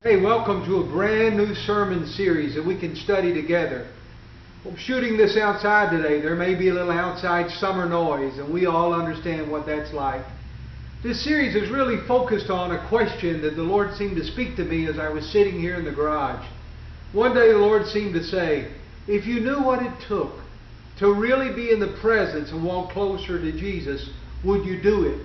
Hey, welcome to a brand new sermon series that we can study together. I'm shooting this outside today. There may be a little outside summer noise, and we all understand what that's like. This series is really focused on a question that the Lord seemed to speak to me as I was sitting here in the garage. One day the Lord seemed to say, if you knew what it took to really be in the presence and walk closer to Jesus, would you do it?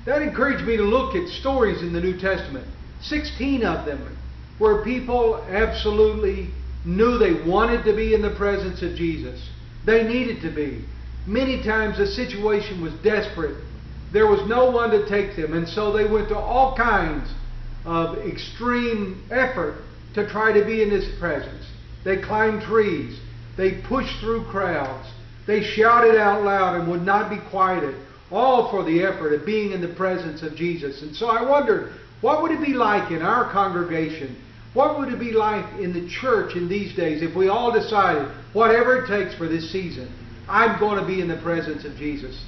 That encouraged me to look at stories in the New Testament. 16 of them where people absolutely knew they wanted to be in the presence of Jesus. They needed to be. Many times the situation was desperate. There was no one to take them, and so they went to all kinds of extreme effort to try to be in His presence. They climbed trees. They pushed through crowds. They shouted out loud and would not be quieted, all for the effort of being in the presence of Jesus. And so I wondered, what would it be like in our congregation? What would it be like in the church in these days if we all decided, whatever it takes for this season, I'm going to be in the presence of Jesus?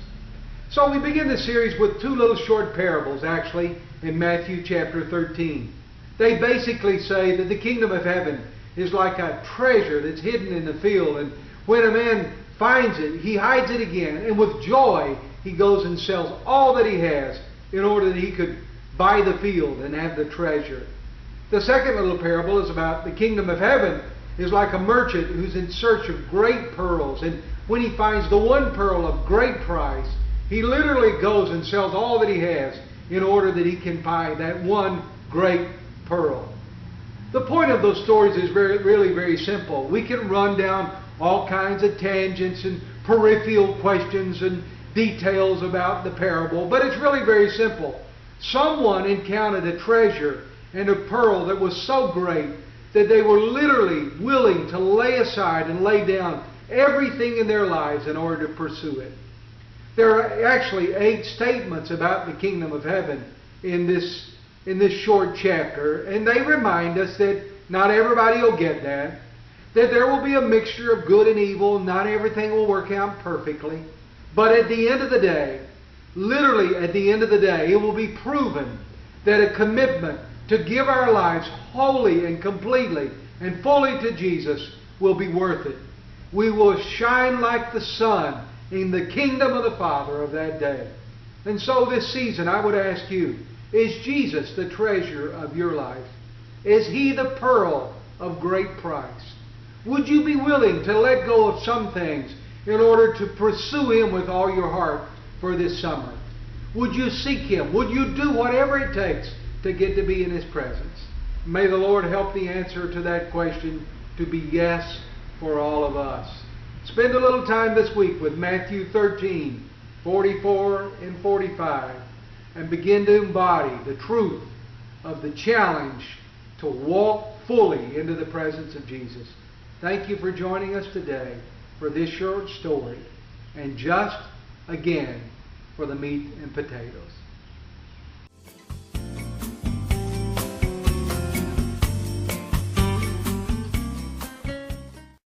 So we begin the series with two little short parables, actually, in Matthew chapter 13. They basically say that the kingdom of heaven is like a treasure that's hidden in the field, and when a man finds it, he hides it again, and with joy he goes and sells all that he has in order that he could buy the field and have the treasure. The second little parable is about the kingdom of heaven is like a merchant who's in search of great pearls, and when he finds the one pearl of great price, he literally goes and sells all that he has in order that he can buy that one great pearl. The point of those stories is really very simple. We can run down all kinds of tangents and peripheral questions and details about the parable, but it's really very simple. Someone encountered a treasure and a pearl that was so great that they were literally willing to lay aside and lay down everything in their lives in order to pursue it. There are actually 8 statements about the kingdom of heaven in this short chapter, and they remind us that not everybody will get that there will be a mixture of good and evil, not everything will work out perfectly, but at the end of the day, literally at the end of the day, it will be proven that a commitment to give our lives wholly and completely and fully to Jesus will be worth it. We will shine like the sun in the kingdom of the Father of that day. And so this season I would ask you, is Jesus the treasure of your life? Is He the pearl of great price? Would you be willing to let go of some things in order to pursue Him with all your heart for this summer? Would you seek Him? Would you do whatever it takes to get to be in His presence? May the Lord help the answer to that question to be yes for all of us. Spend a little time this week with Matthew 13, 44 and 45, and begin to embody the truth of the challenge to walk fully into the presence of Jesus. Thank you for joining us today for this short story, and just again for the meat and potatoes.